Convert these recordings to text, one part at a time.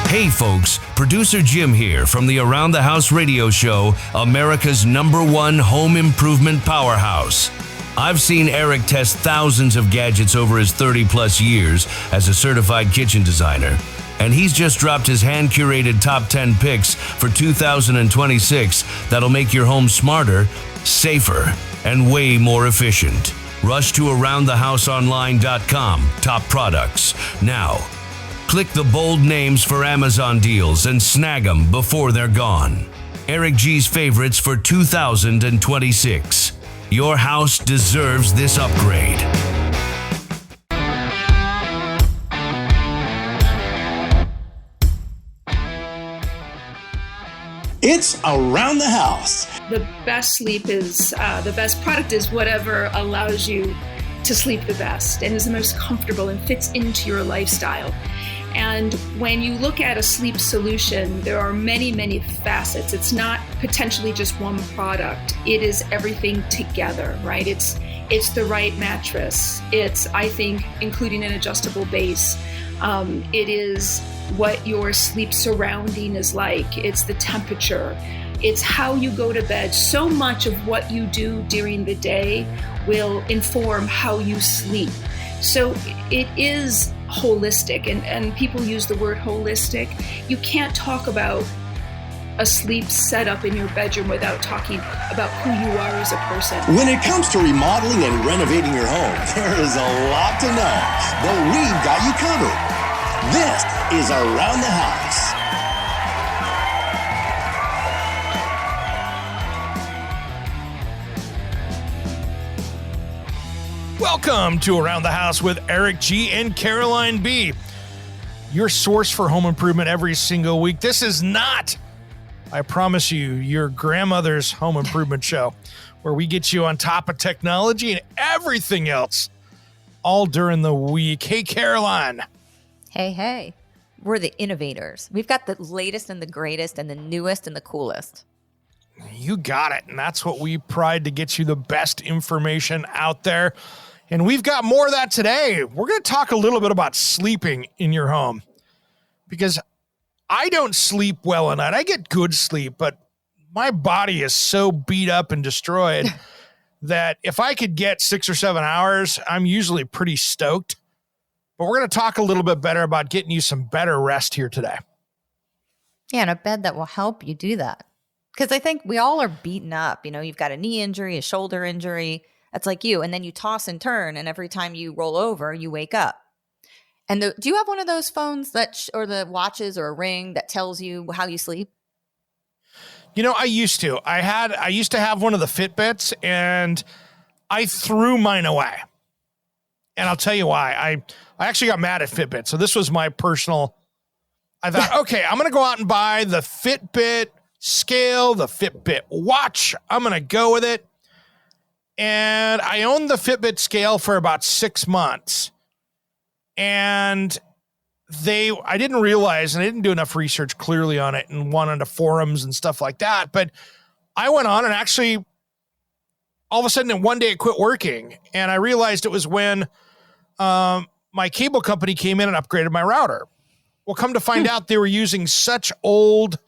Hey folks, producer Jim here from the Around the House radio show, America's #1 home improvement powerhouse. I've seen Eric test thousands of gadgets over his 30 plus years as a certified kitchen designer. And he's just dropped his hand-curated top 10 picks for 2026 that'll make your home smarter, safer, and way more efficient. Rush to AroundTheHouseOnline.com, top products, now. Click the bold names for Amazon deals and snag them before they're gone. Eric G's favorites for 2026. Your house deserves this upgrade. It's Around the House. The best sleep is, the best product is whatever allows you to sleep the best and is the most comfortable and fits into your lifestyle. And when you look at a sleep solution, there are many, many facets. It's not potentially just one product. It is everything together, right? It's the right mattress. It's, I think, including an adjustable base. It is what your sleep surrounding is like. It's the temperature. It's how you go to bed. So much of what you do during the day will inform how you sleep. So it is holistic, and people use the word holistic. You can't talk about a sleep setup in your bedroom without talking about who you are as a person. When it comes to remodeling and renovating your home, there is a lot to know, but we've got you covered. This is Around the House. Welcome to Around the House with Eric G. and Caroline B. Your source for home improvement every single week. This is not, I promise you, your grandmother's home improvement show, where we get you on top of technology and everything else all during the week. Hey, Caroline. Hey. We're the innovators. We've got the latest and the greatest and the newest and the coolest. You got it. And that's what we pride to get you the best information out there. And we've got more of that today. We're going to talk a little bit about sleeping in your home, because I don't sleep well at night. I get good sleep, but my body is so beat up and destroyed that if I could get 6 or 7 hours, I'm usually pretty stoked. But we're going to talk a little bit better about getting you some better rest here today. Yeah, and a bed that will help you do that. Because I think we all are beaten up. You know, you've got a knee injury, a shoulder injury. That's like you. And then you toss and turn, and every time you roll over, you wake up. And do you have one of those phones that or the watches or a ring that tells you how you sleep? You know, I used to. I used to have one of the Fitbits, and I threw mine away. And I'll tell you why. I actually got mad at Fitbit. So this was my personal. I thought, okay, I'm going to go out and buy the Fitbit scale, the Fitbit watch. I'm going to go with it. And I owned the Fitbit scale for about 6 months. And I didn't realize, and I didn't do enough research clearly on it and went onto forums and stuff like that. But I went on and actually, all of a sudden, one day it quit working. And I realized it was when my cable company came in and upgraded my router. Well, come to find out, they were using such old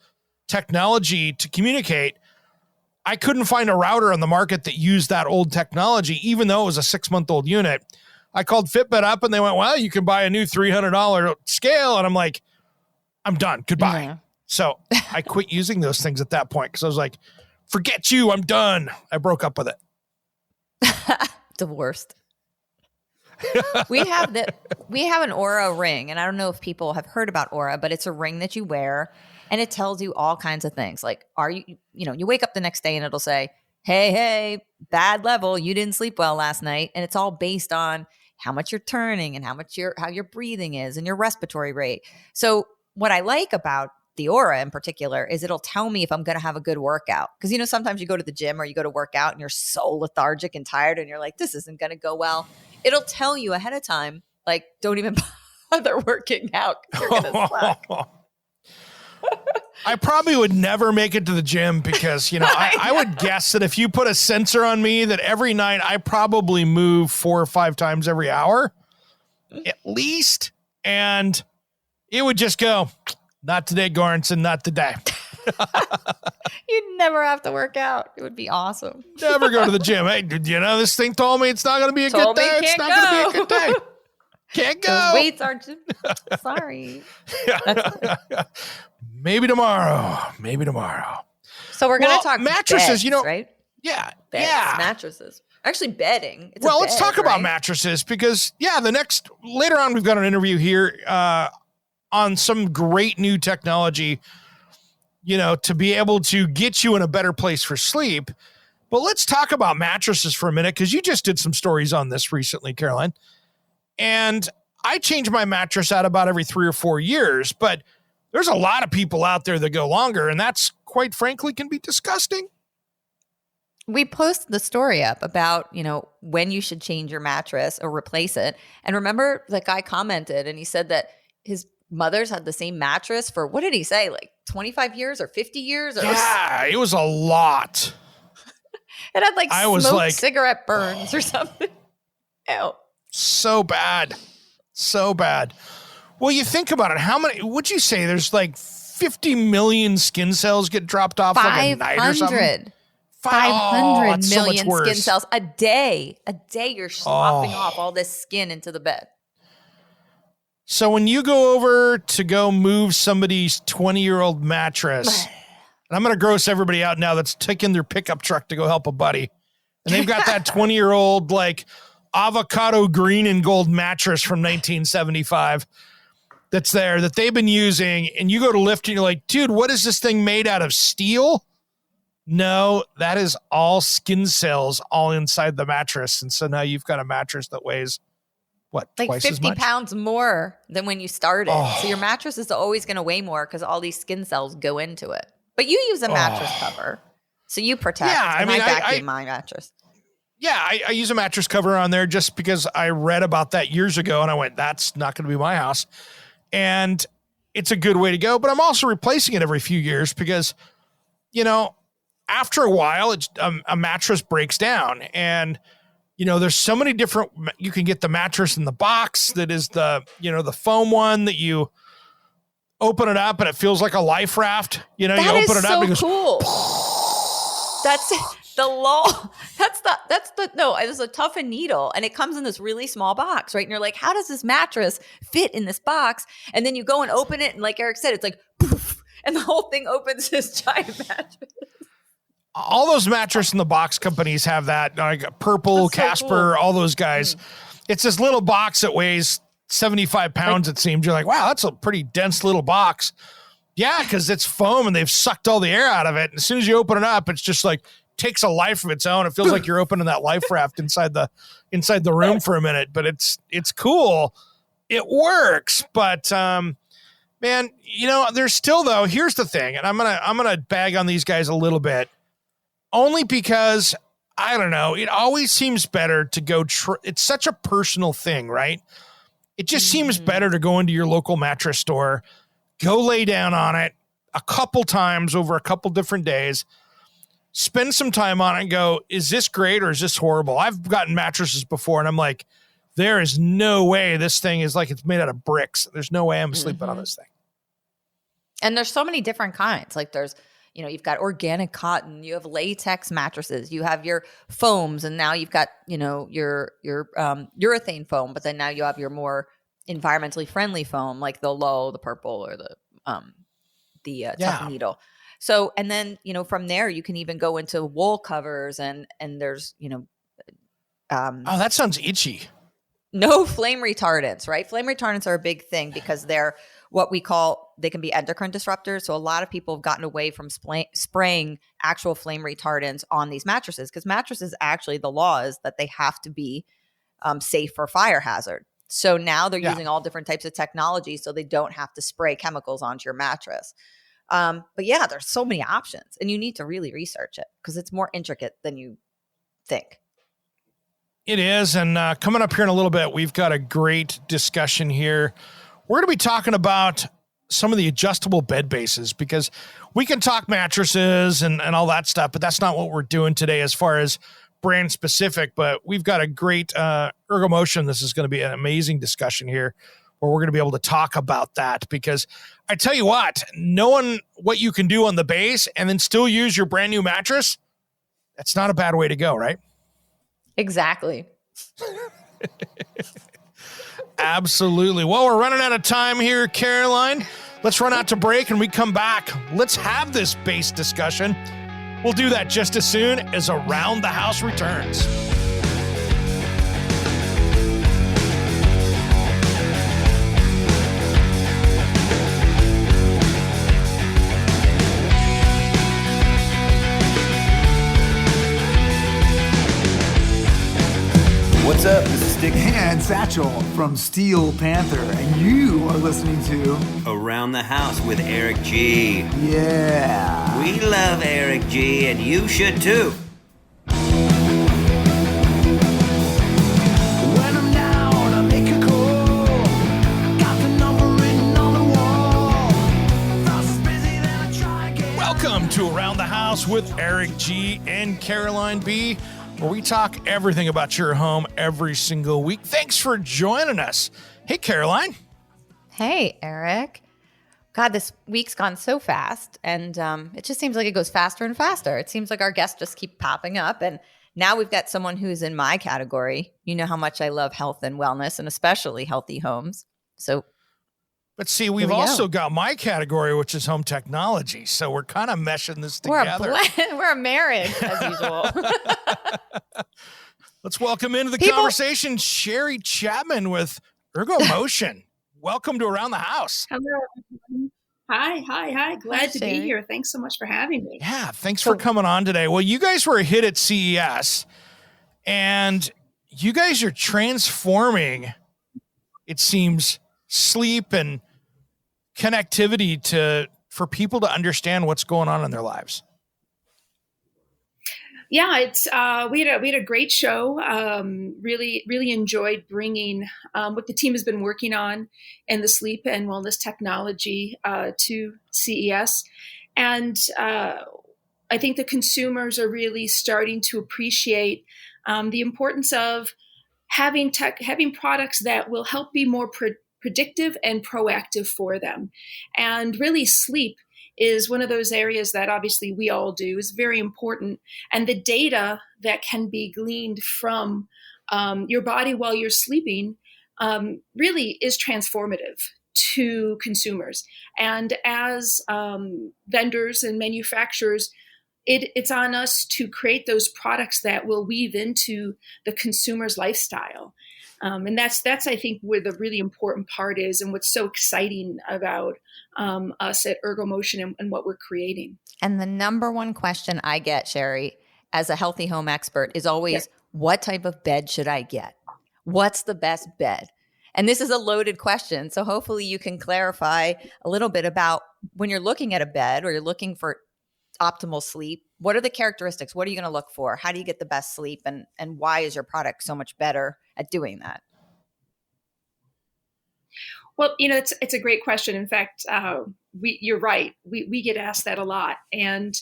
technology to communicate. I couldn't find a router on the market that used that old technology, even though it was a 6-month-old unit. I called Fitbit up and they went, well, you can buy a new $300 scale. And I'm like, I'm done. Goodbye. Yeah. So I quit using those things at that point because I was like, forget you. I'm done. I broke up with it. The worst. We have an Aura ring, and I don't know if people have heard about Aura, but it's a ring that you wear. And it tells you all kinds of things. Like, you wake up the next day and it'll say, hey, bad level. You didn't sleep well last night. And it's all based on how much you're turning and how your breathing is and your respiratory rate. So what I like about the Aura in particular is it'll tell me if I'm going to have a good workout. Because, sometimes you go to the gym or you go to work out and you're so lethargic and tired and you're like, this isn't going to go well. It'll tell you ahead of time, like, don't even bother working out because you're going to suck. I probably would never make it to the gym because, I would guess that if you put a sensor on me that every night I probably move 4 or 5 times every hour at least, and it would just go, Not today, Goranson, not today. You'd never have to work out. It would be awesome. Never go to the gym. Hey, did you know this thing told me it's not going to be a good day? It's not going to be a good day. Can't go. Those weights are just, sorry. Maybe tomorrow. Maybe tomorrow. So we're going to talk mattresses, beds, you know, right? Yeah. Beds, yeah. mattresses. Actually, bedding. It's well, a let's bed, talk about right? mattresses because, later on, we've got an interview here on some great new technology, to be able to get you in a better place for sleep. But let's talk about mattresses for a minute because you just did some stories on this recently, Caroline. And I change my mattress out about every 3 or 4 years, but there's a lot of people out there that go longer, and that's quite frankly can be disgusting. We post the story up about, when you should change your mattress or replace it. And remember, the guy commented and he said that his mother's had the same mattress for, what did he say? Like 25 years or 50 years? Or Yeah, it was a lot. It had smoked cigarette burns or something. Ew. So bad. So bad. Well, you think about it. How many, would you say there's like 50 million skin cells get dropped off like a night or something? 500 so million much worse. skin cells a day. A day you're sloughing off all this skin into the bed. So when you go over to go move somebody's 20-year-old mattress, and I'm going to gross everybody out now that's taking their pickup truck to go help a buddy, and they've got that 20-year-old like avocado green and gold mattress from 1975 that's there that they've been using, and you go to lift and you're like, dude, what is this thing made out of, steel? No, that is all skin cells all inside the mattress. And so now you've got a mattress that weighs, what, like twice 50 as much? pounds more than when you started. Oh. So your mattress is always going to weigh more because all these skin cells go into it. But you use a mattress cover. So you protect. Yeah, I mean, I vacuum my mattress. Yeah, I use a mattress cover on there just because I read about that years ago and I went, that's not going to be my house. And it's a good way to go. But I'm also replacing it every few years because, after a while, a mattress breaks down. And, there's so many different, you can get the mattress in the box that is the foam one that you open it up and it feels like a life raft. You open it up and it goes, cool. That's the law. It's a tough and needle. And it comes in this really small box, right? And you're like, how does this mattress fit in this box? And then you go and open it. And like Eric said, it's like, poof, and the whole thing opens this giant mattress. All those mattress in the box companies have that, like Purple, Casper, all those guys. It's this little box that weighs 75 pounds, it seems. You're like, wow, that's a pretty dense little box. Yeah, because it's foam and they've sucked all the air out of it. And as soon as you open it up, it's just like takes a life of its own. It feels like you're opening that life raft inside the room for a minute. But it's cool. It works. But man, there's still though. Here's the thing, and I'm gonna bag on these guys a little bit. Only because, I don't know, it always seems better to go, it's such a personal thing, right? It just seems better to go into your local mattress store, go lay down on it a couple times over a couple different days, spend some time on it and go, is this great or is this horrible? I've gotten mattresses before and I'm like, there is no way this thing is like it's made out of bricks. There's no way I'm sleeping on this thing. And there's so many different kinds. Like there's, you've got organic cotton, you have latex mattresses, you have your foams, and now you've got, your urethane foam, but then now you have your more environmentally friendly foam, like the low, the purple, or the tough needle. So, and then, from there you can even go into wool covers and there's, oh, that sounds itchy. No flame retardants, right? Flame retardants are a big thing because they're they can be endocrine disruptors. So a lot of people have gotten away from spraying actual flame retardants on these mattresses because mattresses, actually, the law is that they have to be safe for fire hazard. So now they're using all different types of technology so they don't have to spray chemicals onto your mattress. But yeah, there's so many options and you need to really research it because it's more intricate than you think. It is. And coming up here in a little bit, we've got a great discussion here. We're going to be talking about some of the adjustable bed bases because we can talk mattresses and all that stuff, but that's not what we're doing today as far as brand specific. But we've got a great Ergomotion. This is going to be an amazing discussion here where we're going to be able to talk about that, because I tell you what, knowing what you can do on the base and then still use your brand new mattress, that's not a bad way to go, right? Exactly. Absolutely. Well, we're running out of time here, Caroline. Let's run out to break, and we come back. Let's have this base discussion. We'll do that just as soon as Around the House returns. What's up? This is Stick And Satchel from Steel Panther, and you are listening to Around the House with Eric G. Yeah. We love Eric G, and you should too. When I'm down, I make a call. Got the number written on the wall. Thoughts is busy, then I try again. Welcome to Around the House with Eric G and Caroline B, where we talk everything about your home every single week. Thanks for joining us. Hey, Caroline. Hey, Eric. God, this week's gone so fast, and it just seems like it goes faster and faster. It seems like our guests just keep popping up, and now we've got someone who's in my category. You know how much I love health and wellness, and especially healthy homes. So, But see, we've also got my category, which is home technology. So we're kind of meshing this together. We're a marriage, as usual. Let's welcome into the conversation Sherry Chapman with Ergomotion. Welcome to Around the House. Hello. Everyone. Hi. Glad to Sherry. be here. Thanks so much for having me. Yeah, thanks for coming on today. Well, you guys were a hit at CES, and you guys are transforming, it seems, sleep and connectivity for people to understand what's going on in their lives. Yeah, it's we had a great show. Really enjoyed bringing what the team has been working on in the sleep and wellness technology to CES, and I think the consumers are really starting to appreciate the importance of having products that will help be more predictive and proactive for them. And really, sleep is one of those areas that obviously we all do, is very important. And the data that can be gleaned from your body while you're sleeping really is transformative to consumers. And as vendors and manufacturers, it's on us to create those products that will weave into the consumer's lifestyle. And that's I think where the really important part is, and what's so exciting about us at Ergomotion and what we're creating. And the number one question I get, Sherry, as a healthy home expert, is always, what type of bed should I get? What's the best bed? And this is a loaded question. So hopefully you can clarify a little bit about when you're looking at a bed or you're looking for optimal sleep, what are the characteristics? What are you going to look for? How do you get the best sleep? And why is your product so much better at doing that? Well, it's a great question. In fact, you're right. We get asked that a lot. And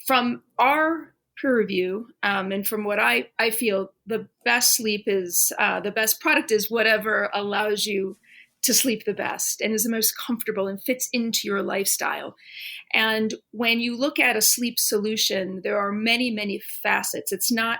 from our peer review, and from what I feel, the best sleep is, the best product is whatever allows you to sleep the best and is the most comfortable and fits into your lifestyle. And when you look at a sleep solution, there are many, many facets. It's not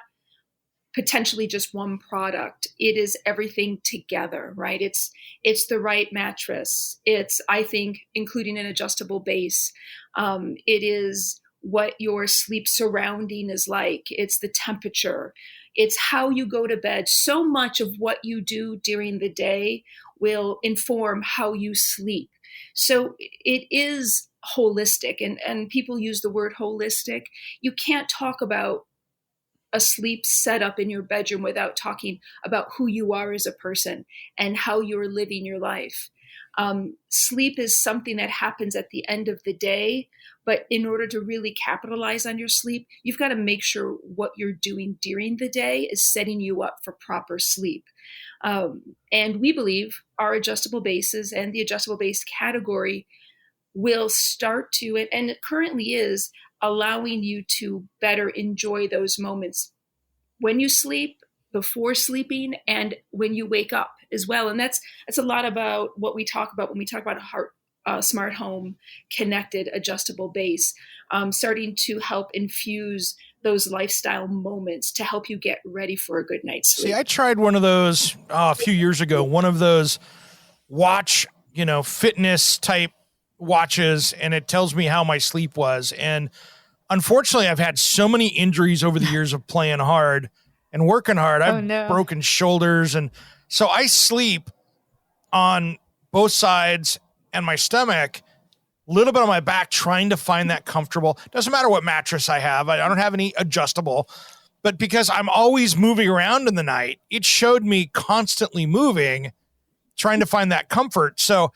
potentially just one product. It is everything together, right? It's the right mattress. It's, I think, including an adjustable base. It is what your sleep surrounding is like. It's the temperature. It's how you go to bed. So much of what you do during the day will inform how you sleep. So it is holistic, and people use the word holistic. You can't talk about a sleep setup in your bedroom without talking about who you are as a person and how you're living your life. Sleep is something that happens at the end of the day, but in order to really capitalize on your sleep, you've got to make sure what you're doing during the day is setting you up for proper sleep. And we believe our adjustable bases and the adjustable base category will start to, and it currently is, allowing you to better enjoy those moments when you sleep, before sleeping, and when you wake up as well. And that's a lot about what we talk about when we talk about a smart home connected adjustable base, starting to help infuse those lifestyle moments to help you get ready for a good night's sleep. See, I tried one of those a few years ago, one of those watch, fitness type watches, and it tells me how my sleep was. And unfortunately, I've had so many injuries over the years of playing hard and working hard. I've broken shoulders. And so I sleep on both sides and my stomach, a little bit on my back, trying to find that comfortable. Doesn't matter what mattress I have. I don't have any adjustable, but because I'm always moving around in the night, it showed me constantly moving, trying to find that comfort. So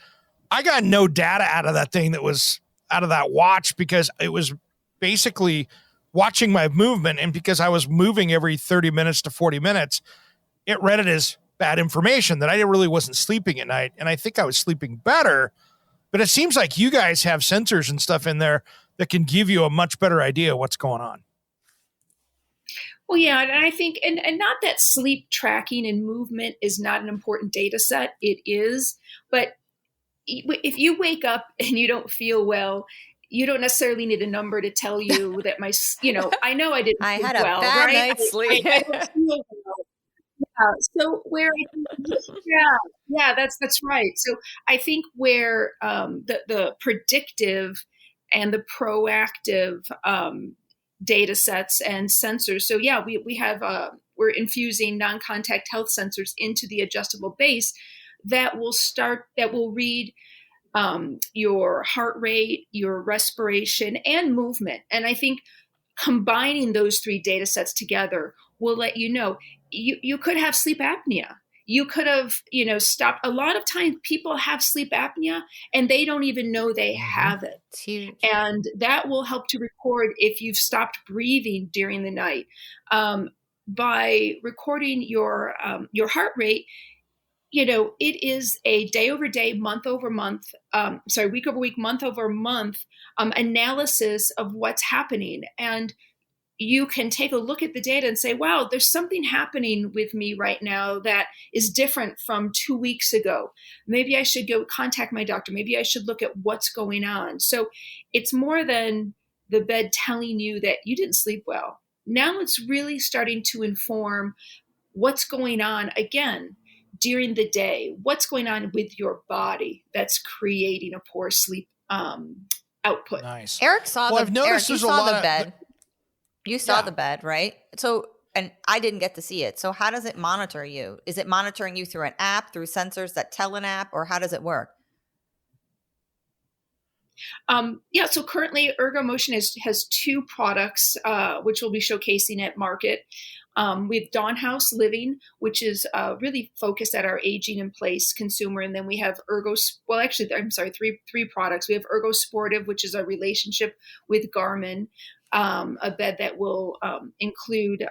I got no data out of that thing that was out of that watch, because it was basically watching my movement. And because I was moving every 30 minutes to 40 minutes, it read it as bad information that I really wasn't sleeping at night. And I think I was sleeping better. But it seems like you guys have sensors and stuff in there that can give you a much better idea of what's going on. Well, yeah, and I think, and not that sleep tracking and movement is not an important data set. It is. But if you wake up and you don't feel well, you don't necessarily need a number to tell you that I know I didn't I sleep had a well, bad right? night's sleep. I don't feel well. So where, that's right. So I think where the predictive and the proactive data sets and sensors. So yeah, we have we're infusing non-contact health sensors into the adjustable base that will read your heart rate, your respiration, and movement. And I think combining those three data sets together will let you know. You could have sleep apnea. You could have, stopped. A lot of times people have sleep apnea and they don't even know they have it. It's huge. And that will help to record if you've stopped breathing during the night. By recording your heart rate, it is a day over day, month over month, week over week, month over month analysis of what's happening. And you can take a look at the data and say, wow, there's something happening with me right now that is different from 2 weeks ago. Maybe I should go contact my doctor. Maybe I should look at what's going on. So it's more than the bed telling you that you didn't sleep well. Now it's really starting to inform what's going on again during the day, what's going on with your body that's creating a poor sleep output. Nice. Eric saw I've noticed you there's a saw lot the of bed. You saw the bed, right? So, and I didn't get to see it. So how does it monitor you? Is it monitoring you through an app, through sensors that tell an app, or how does it work? So currently Ergomotion has two products, which we'll be showcasing at market. We have Dawn House Living, which is really focused at our aging in place consumer. And then we have three products. We have Ergo Sportive, which is a relationship with Garmin, a bed that will include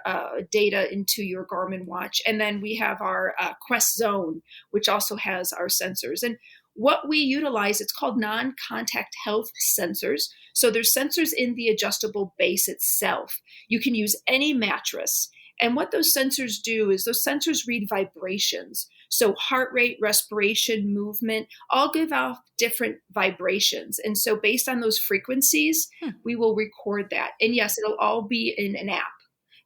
data into your Garmin watch. And then we have our Quest Zone, which also has our sensors. And what we utilize, it's called non-contact health sensors. So there's sensors in the adjustable base itself. You can use any mattress. And what those sensors do is those sensors read vibrations. So heart rate, respiration, movement, all give off different vibrations. And so based on those frequencies, we will record that. And yes, it'll all be in an app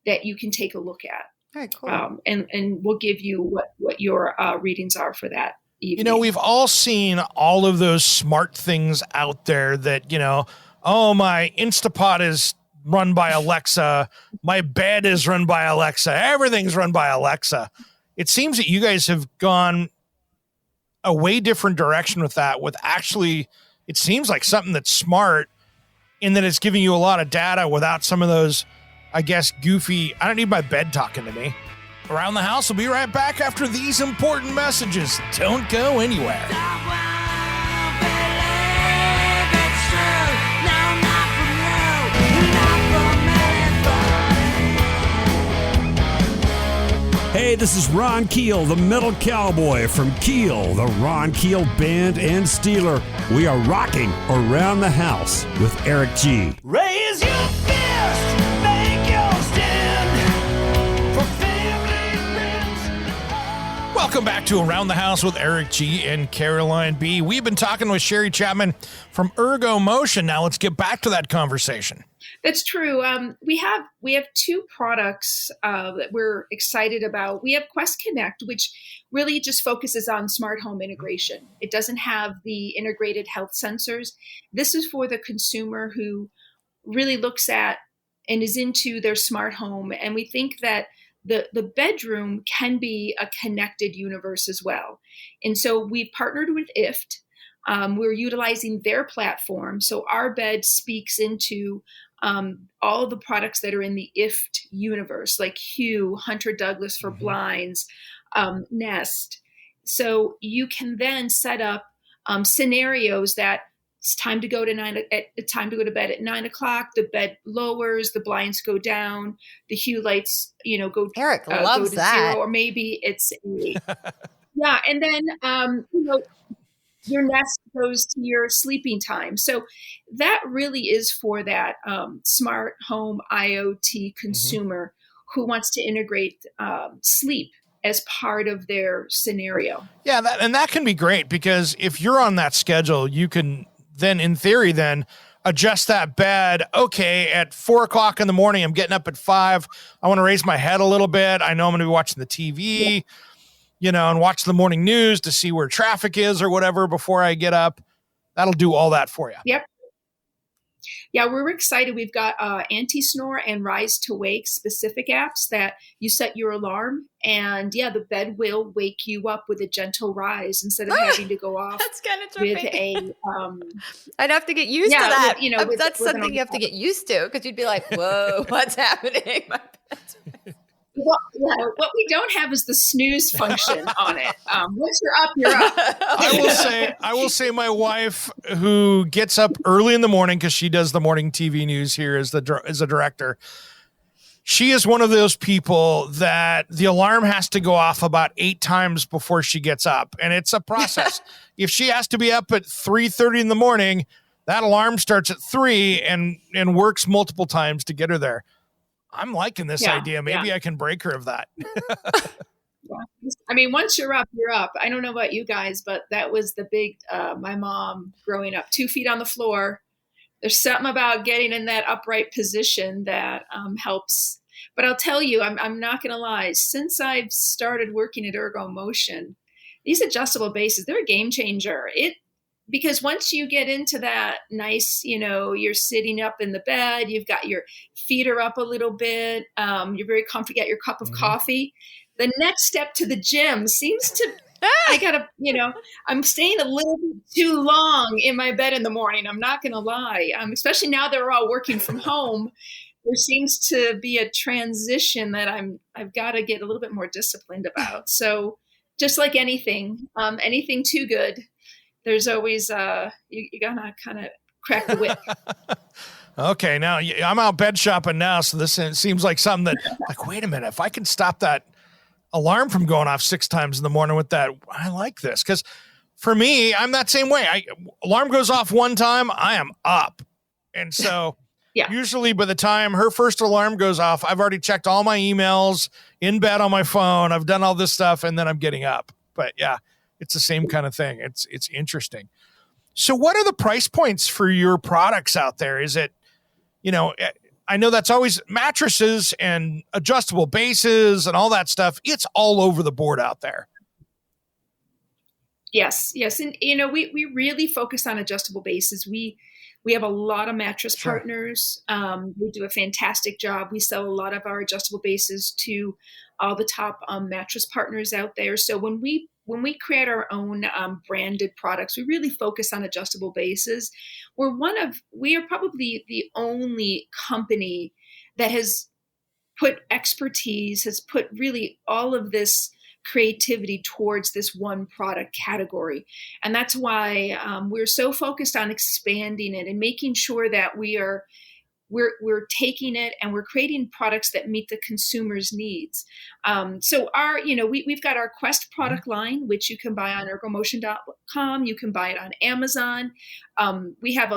that you can take a look at. Very cool. And we'll give you what your readings are for that evening. We've all seen all of those smart things out there that, my Instapot is run by Alexa. My bed is run by Alexa. Everything's run by Alexa. It seems that you guys have gone a way different direction with that, with actually, it seems like something that's smart in that it's giving you a lot of data without some of those, I guess, goofy, I don't need my bed talking to me. Around the House will be right back after these important messages. Don't go anywhere. Hey, this is Ron Keel, the Metal Cowboy from Keel, the Ron Keel Band and Steeler. We are rocking Around the House with Eric G. Raise your fist, make your stand for family friends. Welcome back to Around the House with Eric G. and Caroline B. We've been talking with Sherry Chapman from Ergomotion. Now let's get back to that conversation. That's true. We have two products that we're excited about. We have Quest Connect, which really just focuses on smart home integration. It doesn't have the integrated health sensors. This is for the consumer who really looks at and is into their smart home. And we think that the bedroom can be a connected universe as well. And so we've partnered with IFT. We're utilizing their platform. So our bed speaks into all of the products that are in the IFT universe, like Hue, Hunter Douglas for blinds, Nest. So you can then set up scenarios that it's time to go to bed at 9 o'clock. The bed lowers, the blinds go down, the Hue lights, go. Eric go loves to that. 0, or maybe it's yeah, and then your Nest goes to your sleeping time. So that really is for that smart home IoT consumer who wants to integrate sleep as part of their scenario. Yeah, that can be great, because if you're on that schedule, you can then, in theory, adjust that bed. Okay, at 4 o'clock in the morning, I'm getting up at 5. I want to raise my head a little bit. I know I'm going to be watching the TV, and watch the morning news to see where traffic is or whatever before I get up. That'll do all that for you. Yep. Yeah, we're excited. We've got anti-snore and rise to wake specific apps that you set your alarm, and the bed will wake you up with a gentle rise instead of having to go off. That's kind of with trippy. a. I'd have to get used to that. That's with something you have to get used to, because you'd be like, "Whoa, what's happening?" My bed's Well, what we don't have is the snooze function on it. Once you're up, you're up. I will say my wife, who gets up early in the morning because she does the morning TV news here as a director, she is one of those people that the alarm has to go off about 8 times before she gets up. And it's a process. If she has to be up at 3:30 in the morning, that alarm starts at 3 and works multiple times to get her there. I'm liking this idea. Maybe I can break her of that. I mean, once you're up, you're up. I don't know about you guys, but that was the big, my mom growing up, 2 feet on the floor. There's something about getting in that upright position that helps. But I'll tell you, I'm not going to lie. Since I've started working at Ergomotion, these adjustable bases, they're a game changer. Because once you get into that nice, you're sitting up in the bed, you've got your feet are up a little bit, you're very comfy, you got your cup of coffee. The next step to the gym seems to, I'm staying a little bit too long in my bed in the morning. I'm not going to lie. Especially now they're all working from home. There seems to be a transition that I've got to get a little bit more disciplined about. So just like anything too good, there's always you gotta kind of crack the whip. Okay, now I'm out bed shopping now, so this seems like something that, like, wait a minute, if I can stop that alarm from going off 6 times in the morning with that, I like this. Because for me, I'm that same way. Alarm goes off 1 time, I am up, and so usually by the time her first alarm goes off, I've already checked all my emails in bed on my phone. I've done all this stuff, and then I'm getting up. But it's the same kind of thing. It's interesting. So what are the price points for your products out there? Is it, I know that's always mattresses and adjustable bases and all that stuff. It's all over the board out there. Yes. And, we really focus on adjustable bases. We have a lot of mattress partners. We do a fantastic job. We sell a lot of our adjustable bases to all the top mattress partners out there. So when we create our own branded products, we really focus on adjustable bases. We are probably the only company that has put expertise, has put really all of this creativity towards this one product category. And that's why we're so focused on expanding it and making sure that we're taking it and we're creating products that meet the consumer's needs. So we've got our Quest product line, which you can buy on ergomotion.com. You can buy it on Amazon. We have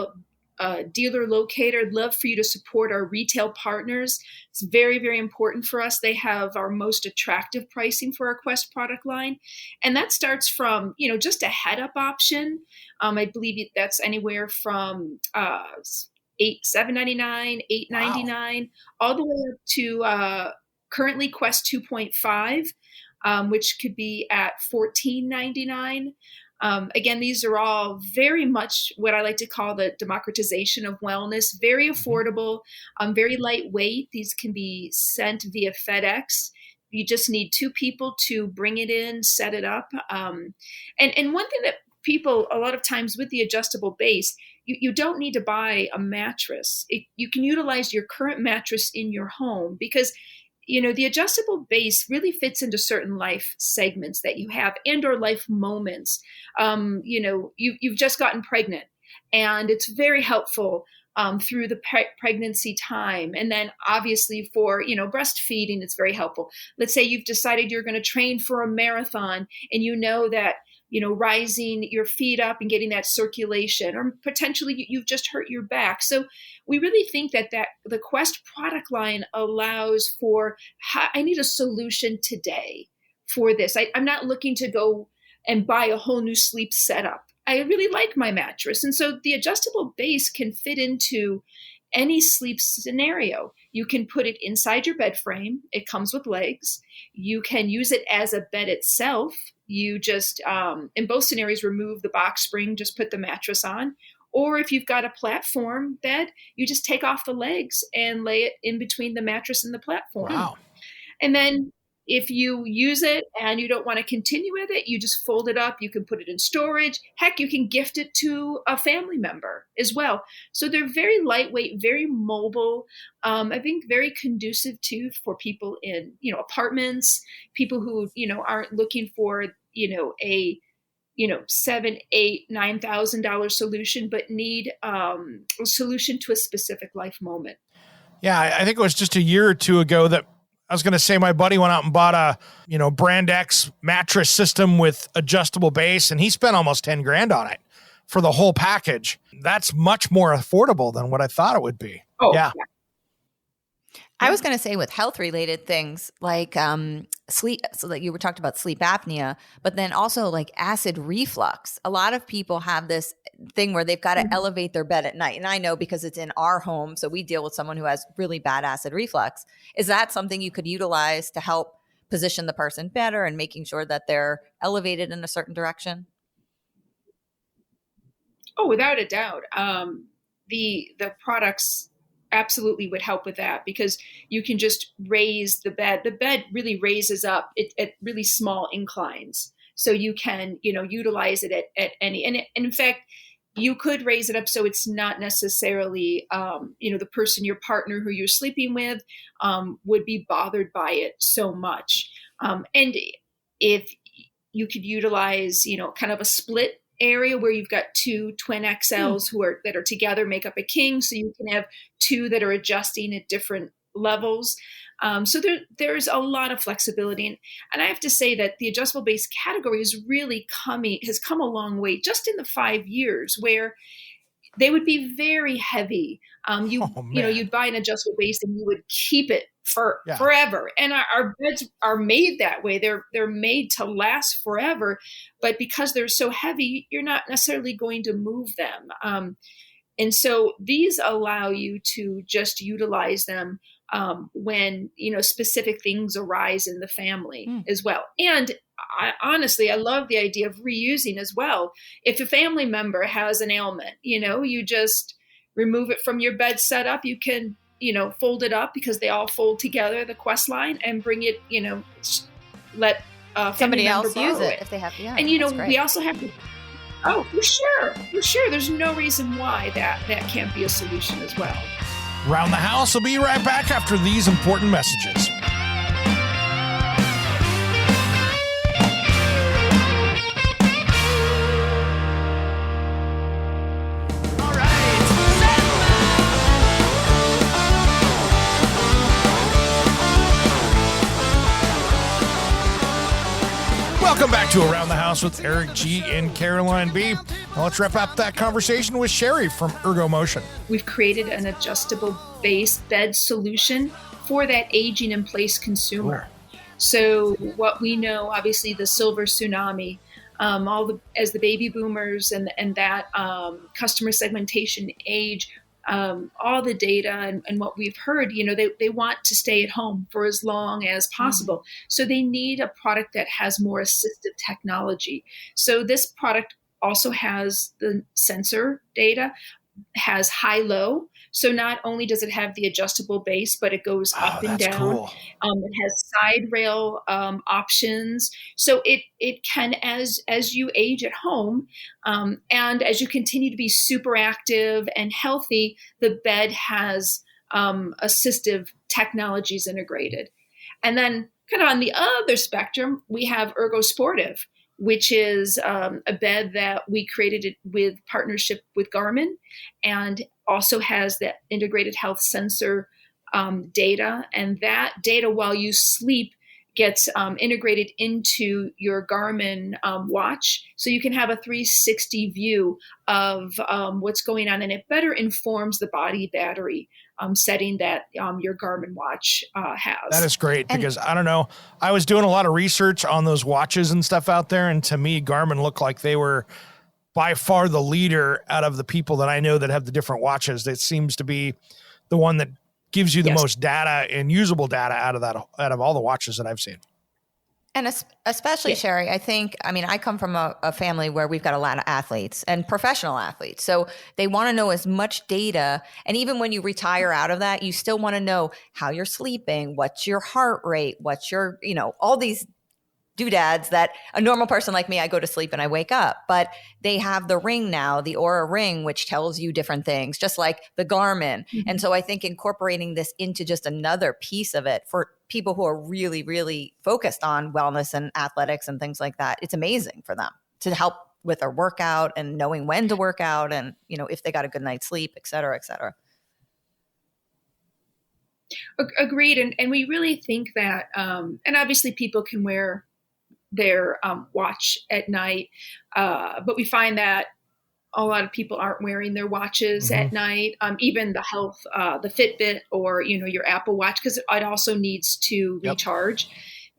dealer locator. I'd love for you to support our retail partners. It's very, very important for us. They have our most attractive pricing for our Quest product line. And that starts from, just a head-up option. I believe that's anywhere from $7.99, $8.99, all the way up to currently Quest 2.5, which could be at $14.99. Again, these are all very much what I like to call the democratization of wellness, very affordable, very lightweight. These can be sent via FedEx. You just need 2 people to bring it in, set it up. And one thing that people, a lot of times with the adjustable base, you don't need to buy a mattress. You can utilize your current mattress in your home because the adjustable base really fits into certain life segments that you have and or life moments. You've just gotten pregnant, and it's very helpful through the pregnancy time. And then obviously for, breastfeeding, it's very helpful. Let's say you've decided you're going to train for a marathon, and that rising your feet up and getting that circulation, or potentially you've just hurt your back. So we really think that the Quest product line allows for, I need a solution today for this. I'm not looking to go and buy a whole new sleep setup. I really like my mattress. And so the adjustable base can fit into any sleep scenario. You can put it inside your bed frame. It comes with legs. You can use it as a bed itself. You just, in both scenarios, remove the box spring, just put the mattress on. Or if you've got a platform bed, you just take off the legs and lay it in between the mattress and the platform. Wow. And then if you use it and you don't want to continue with it, you just fold it up. You can put it in storage. Heck, you can gift it to a family member as well. So they're very lightweight, very mobile. I think very conducive too for people in, apartments, people who, aren't looking for, a $7,000, $8,000, $9,000 solution, but need a solution to a specific life moment. Yeah, I think it was just a year or 2 ago that I was going to say my buddy went out and bought a, brand X mattress system with adjustable base, and he spent almost $10,000 on it for the whole package. That's much more affordable than what I thought it would be. Oh, yeah. I was going to say with health related things like sleep, so that you were talking about sleep apnea, but then also like acid reflux. A lot of people have this thing where they've got to elevate their bed at night. And I know because it's in our home, so we deal with someone who has really bad acid reflux. Is that something you could utilize to help position the person better and making sure that they're elevated in a certain direction? Oh, without a doubt. The products absolutely would help with that because you can just raise the bed. The bed really raises up at really small inclines. So you can, utilize it at any, and in fact, you could raise it up so it's not necessarily, the person, your partner who you're sleeping with would be bothered by it so much. And if you could utilize, kind of a split area where you've got 2 twin XLs that are together make up a king, so you can have 2 that are adjusting at different levels. So there's a lot of flexibility, and I have to say that the adjustable base category has come a long way just in the 5 years where they would be very heavy. You'd buy an adjustable base and you would keep it forever. And our beds are made that way. They're made to last forever, but because they're so heavy, you're not necessarily going to move them. And so these allow you to just utilize them when, specific things arise in the family as well. And I love the idea of reusing as well. If a family member has an ailment, you just remove it from your bed setup. You can, fold it up because they all fold together, the Quest line, and bring it, let somebody else use it if they have. Yeah, and we also have to. Oh, for sure. There's no reason why that can't be a solution as well. Round the House will be right back after these important messages. Welcome back to Around the House with Eric G. and Caroline B. Now let's wrap up that conversation with Sherry from Ergomotion. We've created an adjustable base bed solution for that aging in place consumer. So what we know, obviously the silver tsunami, as the baby boomers and that customer segmentation age, all the data and what we've heard, they want to stay at home for as long as possible. Mm-hmm. So they need a product that has more assistive technology. So this product also has the sensor data, has high-low. So not only does it have the adjustable base, but it goes up and down. Cool. It has side rail options. So it can, as you age at home, and as you continue to be super active and healthy, the bed has assistive technologies integrated. And then kind of on the other spectrum, we have Ergo Sportive, which is a bed that we created it with partnership with Garmin, and also has that integrated health sensor data. And that data, while you sleep, gets integrated into your Garmin watch. So you can have a 360 view of what's going on, and it better informs the body battery setting that your Garmin watch has. That is great, because I don't know, I was doing a lot of research on those watches and stuff out there, and to me, Garmin looked like they were by far the leader out of the people that I know that have the different watches. That seems to be the one that gives you the most data and usable data out of all the watches that I've seen. And especially, Sherry, I come from a family where we've got a lot of athletes and professional athletes. So they want to know as much data. And even when you retire out of that, you still want to know how you're sleeping, what's your heart rate, what's your, all these doodads that a normal person like me, I go to sleep and I wake up. But they have the ring now, the Oura Ring, which tells you different things, just like the Garmin. Mm-hmm. And so I think incorporating this into just another piece of it for people who are really, really focused on wellness and athletics and things like that, it's amazing for them to help with their workout and knowing when to work out and, if they got a good night's sleep, et cetera, et cetera. Agreed. And we really think that, and obviously people can wear their watch at night, but we find that a lot of people aren't wearing their watches at night, even the health, the Fitbit or, your Apple Watch, because it also needs to recharge.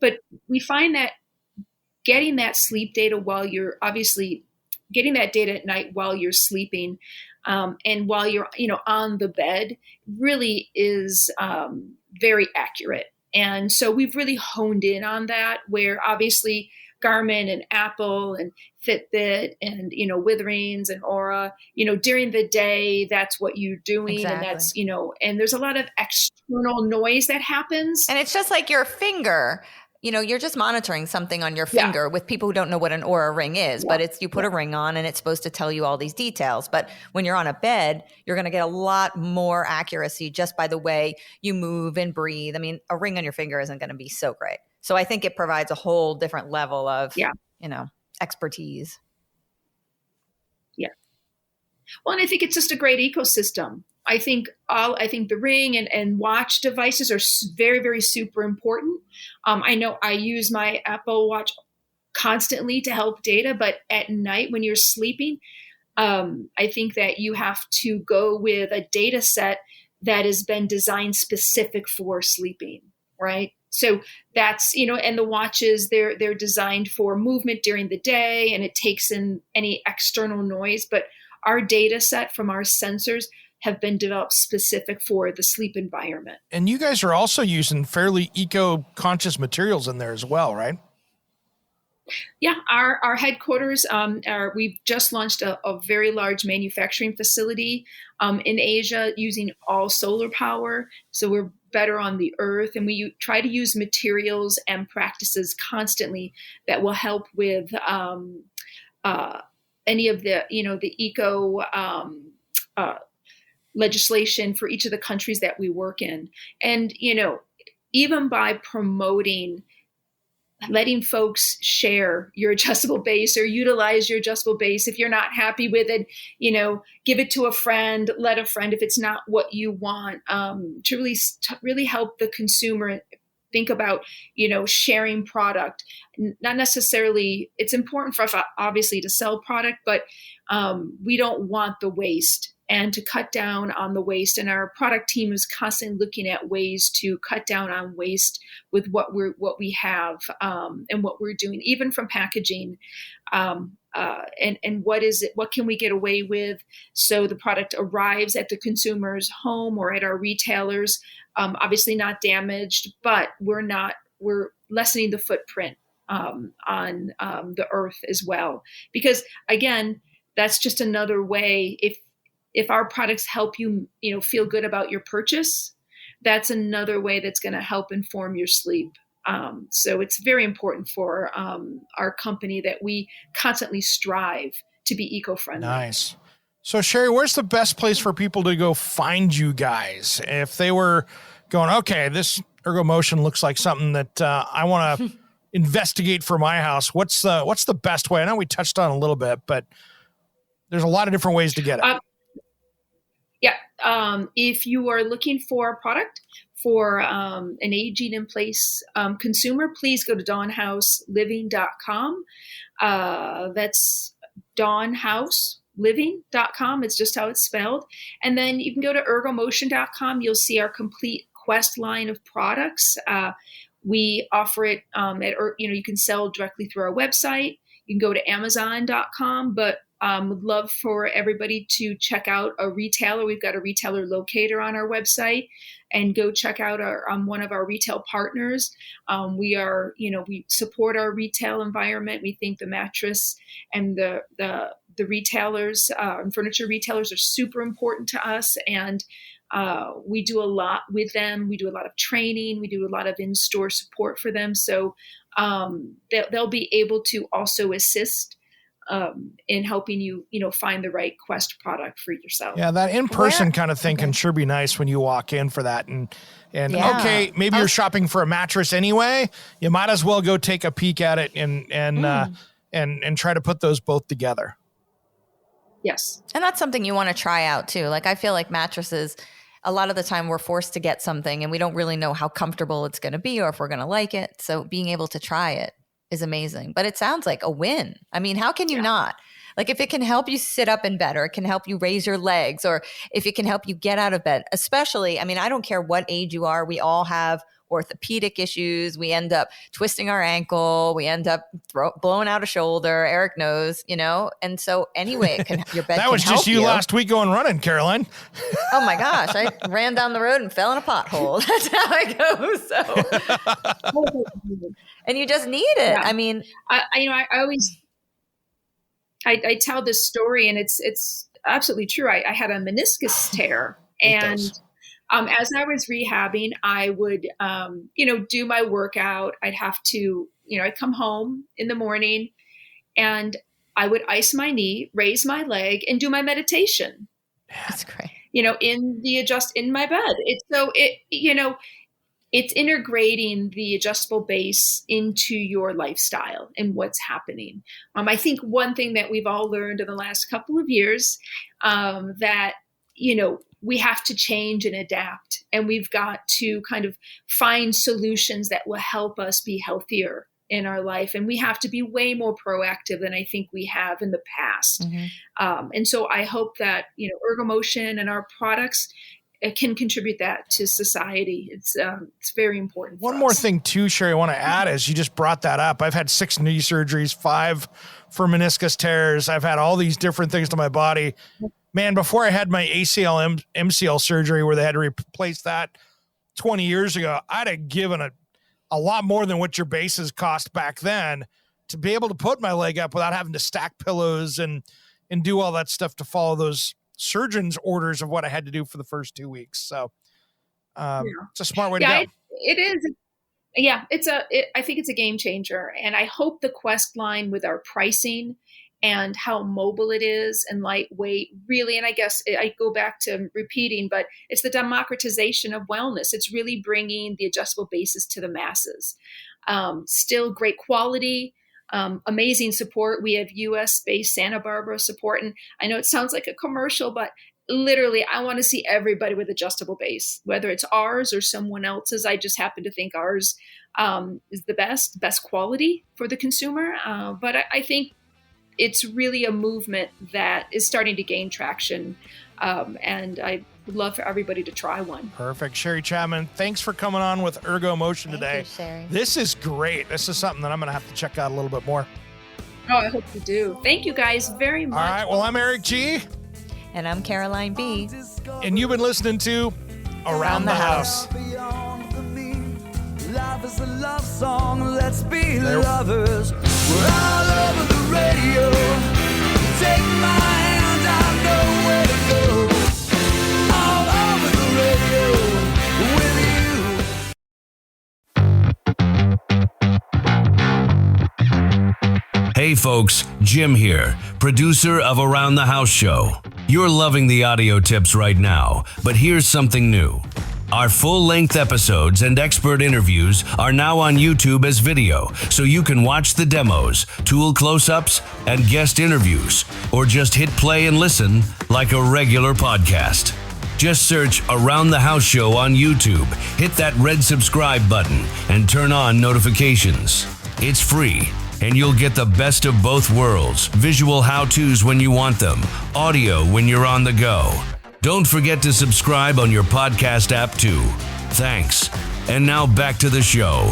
But we find that getting that sleep data getting that data at night while you're sleeping, and while you're, on the bed really is very accurate. And so we've really honed in on that, where obviously Garmin and Apple and Fitbit and, with rings and Oura, during the day, that's what you're doing. Exactly. And that's, and there's a lot of external noise that happens. And it's just like your finger. You're just monitoring something on your finger with people who don't know what an Oura Ring is, but you put a ring on and it's supposed to tell you all these details. But when you're on a bed, you're going to get a lot more accuracy just by the way you move and breathe. I mean, a ring on your finger isn't going to be so great. So I think it provides a whole different level of, expertise. Yeah. Well, and I think it's just a great ecosystem. I think the ring and watch devices are very, very super important. I know I use my Apple Watch constantly to help data, but at night when you're sleeping, I think that you have to go with a data set that has been designed specific for sleeping, right? So that's, and the watches, they're designed for movement during the day, and it takes in any external noise. But our data set from our sensors have been developed specific for the sleep environment. And you guys are also using fairly eco-conscious materials in there as well, right? Yeah, our headquarters we've just launched a very large manufacturing facility in Asia using all solar power. So we're better on the earth, and we try to use materials and practices constantly that will help with any of the the eco legislation for each of the countries that we work in. And even by promoting, letting folks share your adjustable base or utilize your adjustable base. If you're not happy with it, give it to a friend, let a friend if it's not what you want, to really help the consumer think about, sharing product. Not necessarily, it's important for us obviously to sell product, but we don't want the waste, and to cut down on the waste. And our product team is constantly looking at ways to cut down on waste with what we have, and what we're doing, even from packaging. And what can we get away with so the product arrives at the consumer's home or at our retailers, obviously not damaged, but we're lessening the footprint on the earth as well. Because again, that's just another way. If our products help you, feel good about your purchase, that's another way that's going to help inform your sleep. So it's very important for our company that we constantly strive to be eco-friendly. Nice. So Sherry, where's the best place for people to go find you guys? If they were going, okay, this Ergomotion looks like something that I want to investigate for my house. What's the best way? I know we touched on a little bit, but there's a lot of different ways to get it. If you are looking for a product for an aging in place consumer, please go to dawnhouseliving.com. That's dawnhouseliving.com. It's just how it's spelled. And then you can go to ergomotion.com. You'll see our complete Quest line of products. We offer it you can sell directly through our website. You can go to amazon.com, but would love for everybody to check out a retailer. We've got a retailer locator on our website, and go check out one of our retail partners. We support our retail environment. We think the mattress and the retailers and furniture retailers are super important to us, and we do a lot with them. We do a lot of training. We do a lot of in-store support for them. So they'll be able to also assist in helping you, find the right Quest product for yourself. Yeah, that in-person kind of thing can sure be nice when you walk in for that. And okay, maybe you're shopping for a mattress anyway. You might as well go take a peek at it and try to put those both together. Yes. And that's something you want to try out too. Like, I feel like mattresses, a lot of the time we're forced to get something and we don't really know how comfortable it's going to be or if we're going to like it. So being able to try it is amazing. But it sounds like a win. I mean, how can you not? Like, if it can help you sit up in bed, or it can help you raise your legs, or if it can help you get out of bed, especially, I mean, I don't care what age you are. We all have orthopedic issues. We end up twisting our ankle. We end up blowing out a shoulder. Eric knows, And so anyway, your bed that was can help just you last week going running, Caroline. Oh my gosh. I ran down the road and fell in a pothole. That's how I go. So, and you just need it. Yeah. I mean, I always tell this story, and it's absolutely true. I had a meniscus tear, and as I was rehabbing, I would, do my workout. I'd have to, I'd come home in the morning and I would ice my knee, raise my leg, and do my meditation. That's great. In my bed. It's integrating the adjustable base into your lifestyle and what's happening. I think one thing that we've all learned in the last couple of years, that, we have to change and adapt, and we've got to kind of find solutions that will help us be healthier in our life. And we have to be way more proactive than I think we have in the past. Mm-hmm. And so I hope that, Ergomotion and our products can contribute that to society. It's very important. One more thing too, Sherry, I want to add is you just brought that up. I've had 6 knee surgeries, 5 for meniscus tears. I've had all these different things to my body. Man, before I had my ACL, MCL surgery where they had to replace that 20 years ago, I'd have given a lot more than what your bases cost back then to be able to put my leg up without having to stack pillows and do all that stuff to follow those surgeon's orders of what I had to do for the first 2 weeks. So it's a smart way to go. It is. Yeah, I think it's a game changer. And I hope the Quest line with our pricing and how mobile it is and lightweight, really, and I guess I go back to repeating, but it's the democratization of wellness. It's really bringing the adjustable bases to the masses. Still great quality, amazing support. We have US-based Santa Bárbara support. And I know it sounds like a commercial, but literally, I want to see everybody with adjustable base, whether it's ours or someone else's. I just happen to think ours is the best quality for the consumer. But I think it's really a movement that is starting to gain traction. And I would love for everybody to try one. Perfect. Sherry Chapman, thanks for coming on with Ergomotion today. Thank you, Sherry. This is great. This is something that I'm going to have to check out a little bit more. Oh, I hope you do. Thank you guys very much. All right. Well, I'm Eric G. And I'm Caroline B. And you've been listening to Around the House. Beyond the mean. Life is a love song, let's be lovers. We're all over the radio. Take my hand, I know where to go. All over the radio with you. Hey folks, Jim here, producer of Around the House Show. You're loving the audio tips right now, but here's something new. Our full-length episodes and expert interviews are now on YouTube as video, so you can watch the demos, tool close-ups, and guest interviews, or just hit play and listen like a regular podcast. Just search Around the House Show on YouTube, hit that red subscribe button, and turn on notifications. It's free, and you'll get the best of both worlds, visual how-tos when you want them, audio when you're on the go. Don't forget to subscribe on your podcast app too. Thanks. And now back to the show.